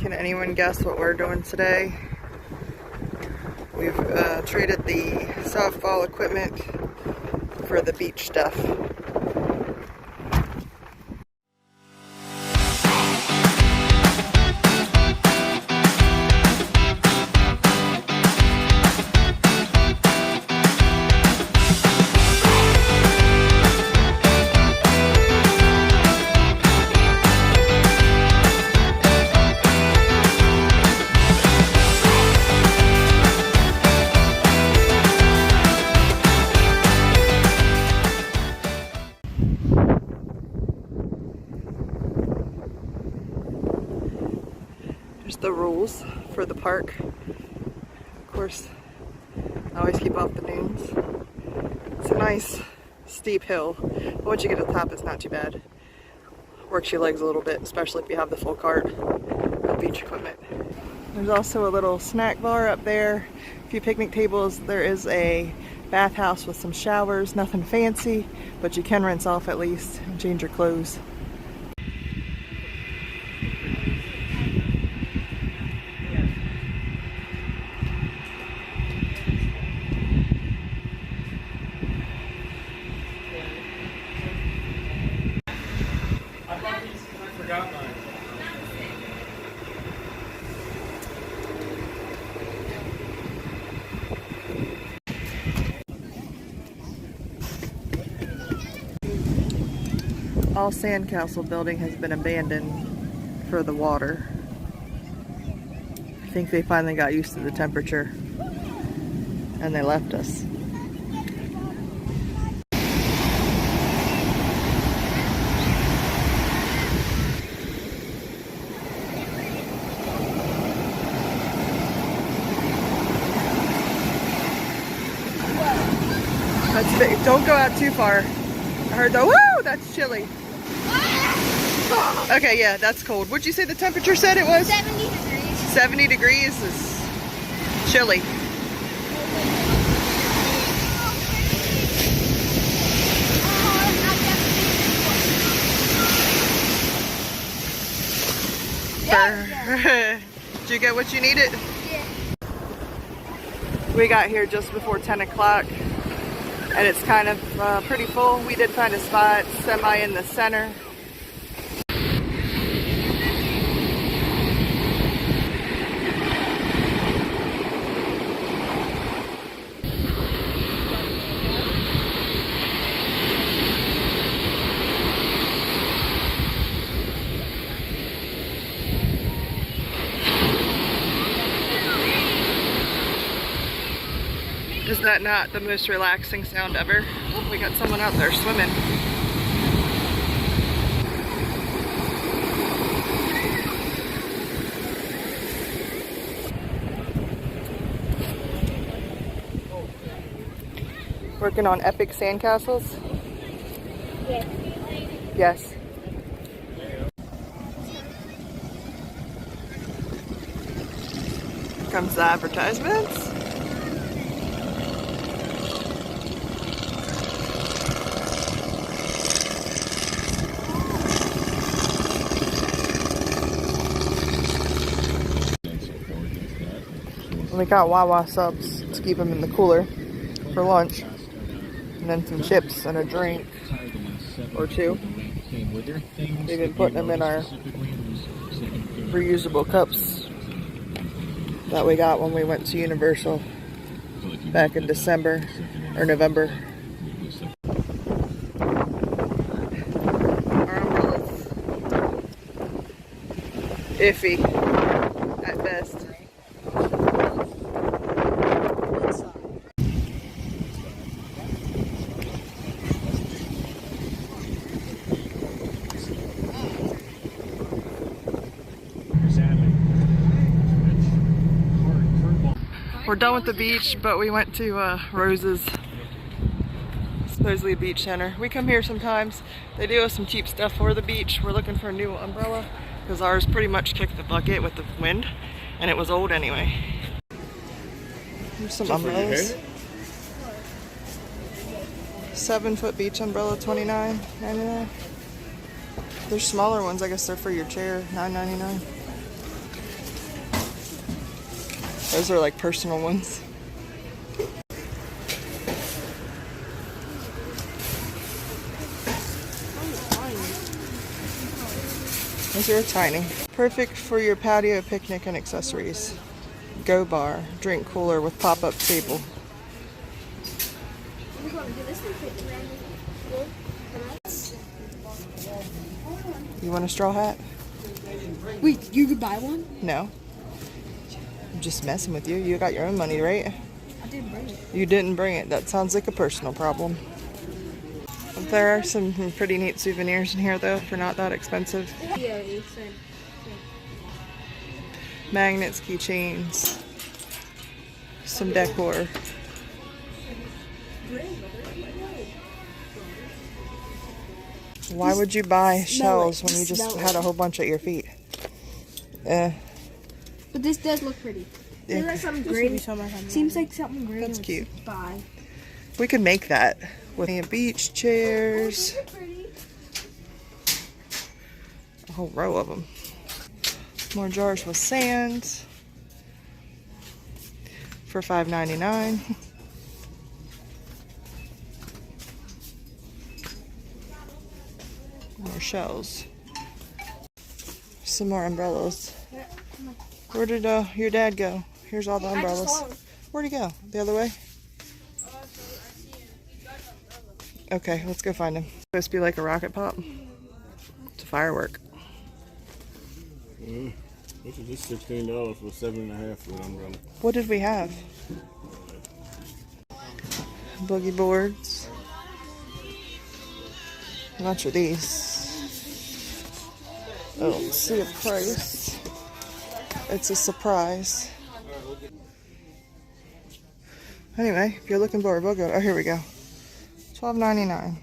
Can anyone guess what we're doing today? We've traded the softball equipment for the beach stuff. The rules for the park. Of course, I always keep off the dunes. It's a nice steep hill, but once you get to the top, it's not too bad. Works your legs a little bit, especially if you have the full cart of beach equipment. There's also a little snack bar up there, a few picnic tables. There is a bathhouse with some showers, nothing fancy, but you can rinse off at least and change your clothes. All sandcastle building has been abandoned for the water. I think they finally got used to the temperature and they left us. That's big. Don't go out too far. I heard the woo! That's chilly. Okay, yeah, that's cold. What'd you say the temperature said it was? 70 degrees. 70 degrees is chilly. Did you get what you needed? Yeah. We got here just before 10 o'clock and it's kind of pretty full. We did find a spot semi in the center. Is that not the most relaxing sound ever? Oh, we got someone out there swimming. Working on epic sandcastles? Yes. Yes. Here comes the advertisements. We got Wawa subs to keep them in the cooler for lunch, and then some chips and a drink or two. We've been putting them in our reusable cups that we got when we went to Universal back in December or November. Our umbrella's iffy at best. We're done with the beach, but we went to Rose's, supposedly a beach center. We come here sometimes. They do have some cheap stuff for the beach. We're looking for a new umbrella because ours pretty much kicked the bucket with the wind and it was old anyway. Here's some umbrellas. 7-foot beach umbrella, $29.99. There's smaller ones, I guess they're for your chair, $9.99. Those are like personal ones. Those are tiny. Perfect for your patio picnic and accessories. Go bar, drink cooler with pop-up table. You want a straw hat? Wait, you could buy one? No. I'm just messing with you. You got your own money, right? I didn't bring it. You didn't bring it. That sounds like a personal problem. There are some pretty neat souvenirs in here, though, for not that expensive. Yeah, you said. Magnets, keychains, some decor. Why would you buy shells when you just had a whole bunch at your feet? But this does look pretty. Yeah. Is that something green? Seems like something green. That's cute. Buy. We could make that with beach chairs. A whole row of them. More jars with sand for $5.99. More shells. Some more umbrellas. Where did your dad go? Here's all the umbrellas. Where'd he go? The other way? Okay, let's go find him. It's supposed to be like a rocket pop. It's a firework. This is just $16 for 7.5 foot umbrella. What did we have? Boogie boards. How much are these? Oh, let's see a price. It's a surprise. Anyway, if you're looking for a boogie, oh, here we go. $12.99.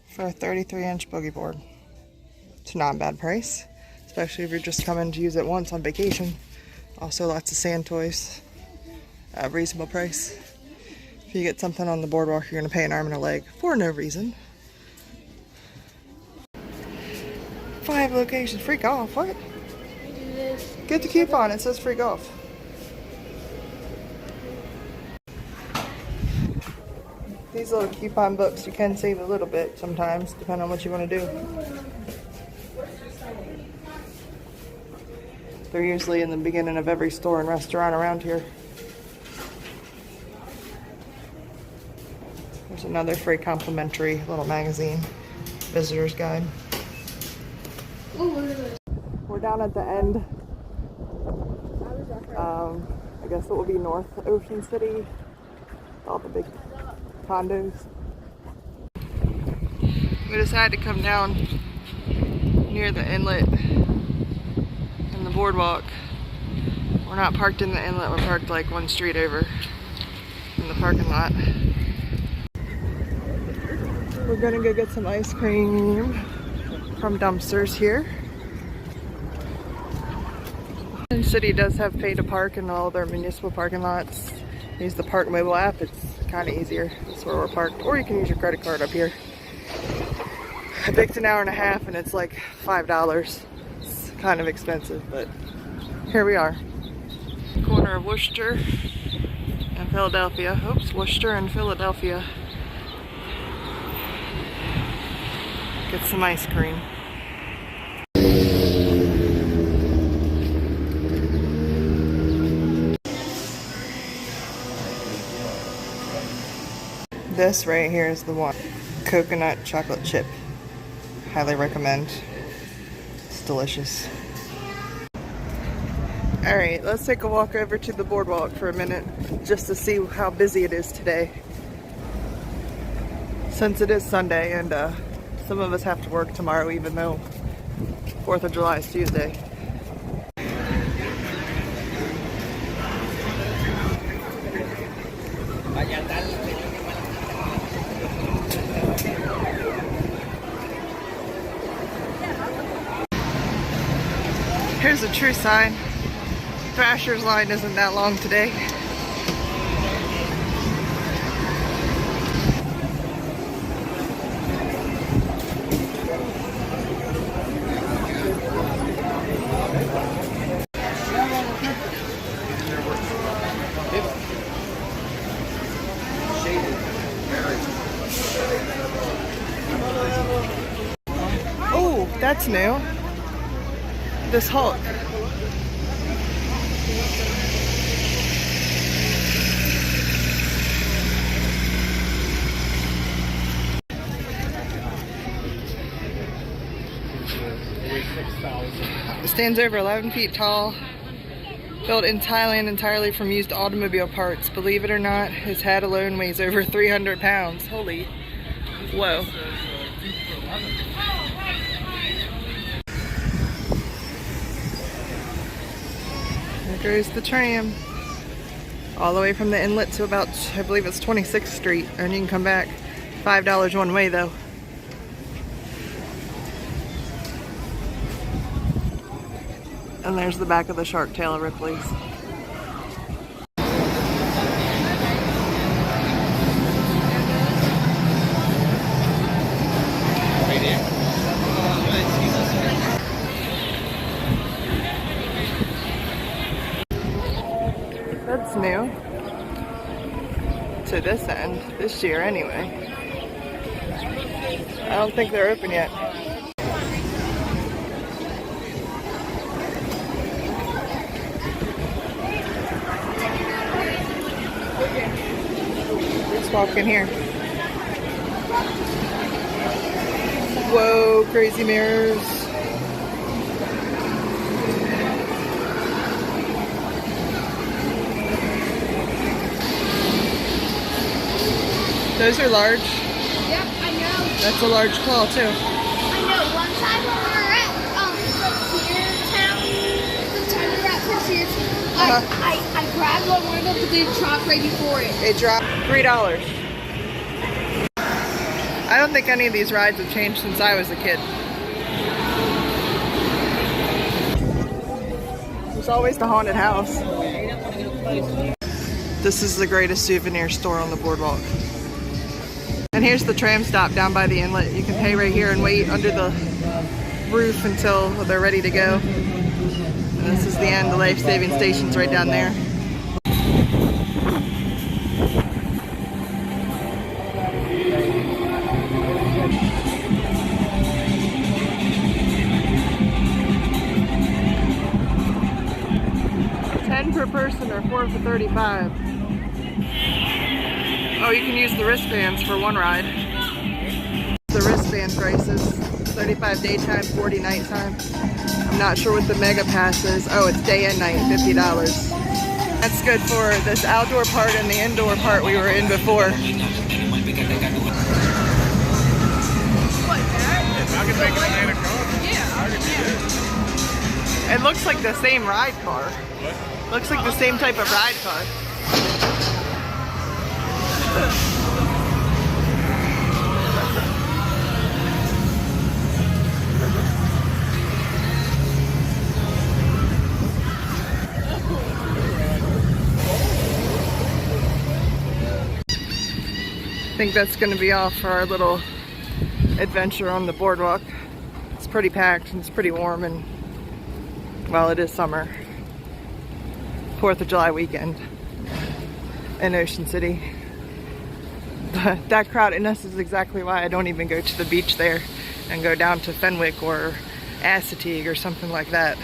For a 33-inch boogie board. It's not a bad price, especially if you're just coming to use it once on vacation. Also, lots of sand toys. A reasonable price. If you get something on the boardwalk, you're going to pay an arm and a leg for no reason. 5 locations. Free golf. What? Get the coupon. It says free golf. These little coupon books, you can save a little bit sometimes, depending on what you want to do. They're usually in the beginning of every store and restaurant around here. There's another free complimentary little magazine, visitor's guide. We're down at the end. I guess it will be North Ocean City. All the big condos. We decided to come down near the inlet and the boardwalk. We're not parked in the inlet, we're parked like one street over in the parking lot. We're gonna go get some ice cream from dumpsters here. The city does have pay to park in all their municipal parking lots. Use the Park mobile app, it's kind of easier. That's where we're parked. Or you can use your credit card up here. I picked an hour and a half and it's like $5. It's kind of expensive, but here we are. Corner of Worcester and Philadelphia. Oops, Worcester and Philadelphia. Get some ice cream. This right here is the one. Coconut chocolate chip. Highly recommend. It's delicious. Alright, let's take a walk over to the boardwalk for a minute just to see how busy it is today. Since it is Sunday and some of us have to work tomorrow even though 4th of July is Tuesday. Here's a true sign. Thrasher's line isn't that long today. That's new. This Hulk. It stands over 11 feet tall. Built in Thailand entirely from used automobile parts. Believe it or not, his head alone weighs over 300 pounds. Holy. Whoa. There goes the tram. All the way from the inlet to about, I believe it's 26th Street. And you can come back. $5 one way though. And there's the back of the Shark Tail of Ripley's. That's new. To this end, this year anyway. I don't think they're open yet. Let's walk in here. Whoa, crazy mirrors. Those are large. Yep, I know. That's a large claw too. I know. One time when we were at I grabbed one of them, but they dropped right before it. It dropped $3. I don't think any of these rides have changed since I was a kid. There's always the haunted house. This is the greatest souvenir store on the boardwalk. And here's the tram stop down by the inlet. You can pay right here and wait under the roof until they're ready to go. And this is the end. The life-saving station's right down there. $10 per person or 4 for $35. Oh, you can use the wristbands for one ride. The wristband prices, 35 daytime, 40 nighttime. I'm not sure what the mega pass is. Oh, it's day and night, $50. That's good for this outdoor part and the indoor part we were in before. It looks like the same ride car. What? Looks like the same type of ride car. I think that's going to be all for our little adventure on the boardwalk. It's pretty packed and it's pretty warm, and well, it is summer. 4th of July weekend in Ocean City. But that crowdedness is exactly why I don't even go to the beach there and go down to Fenwick or Assateague or something like that.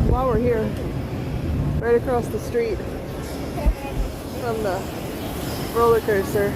While we're here, right across the street from the roller coaster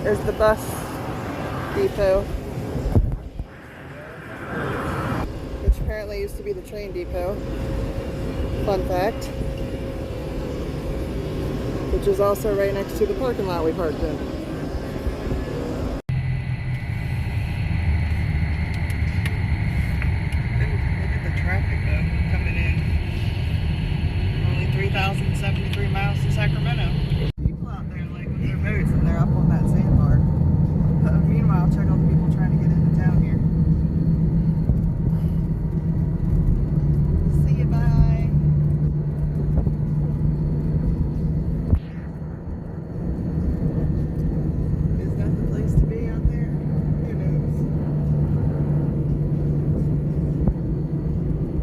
is the bus depot, which apparently used to be the train depot. Fun fact. Which is also right next to the parking lot we parked in.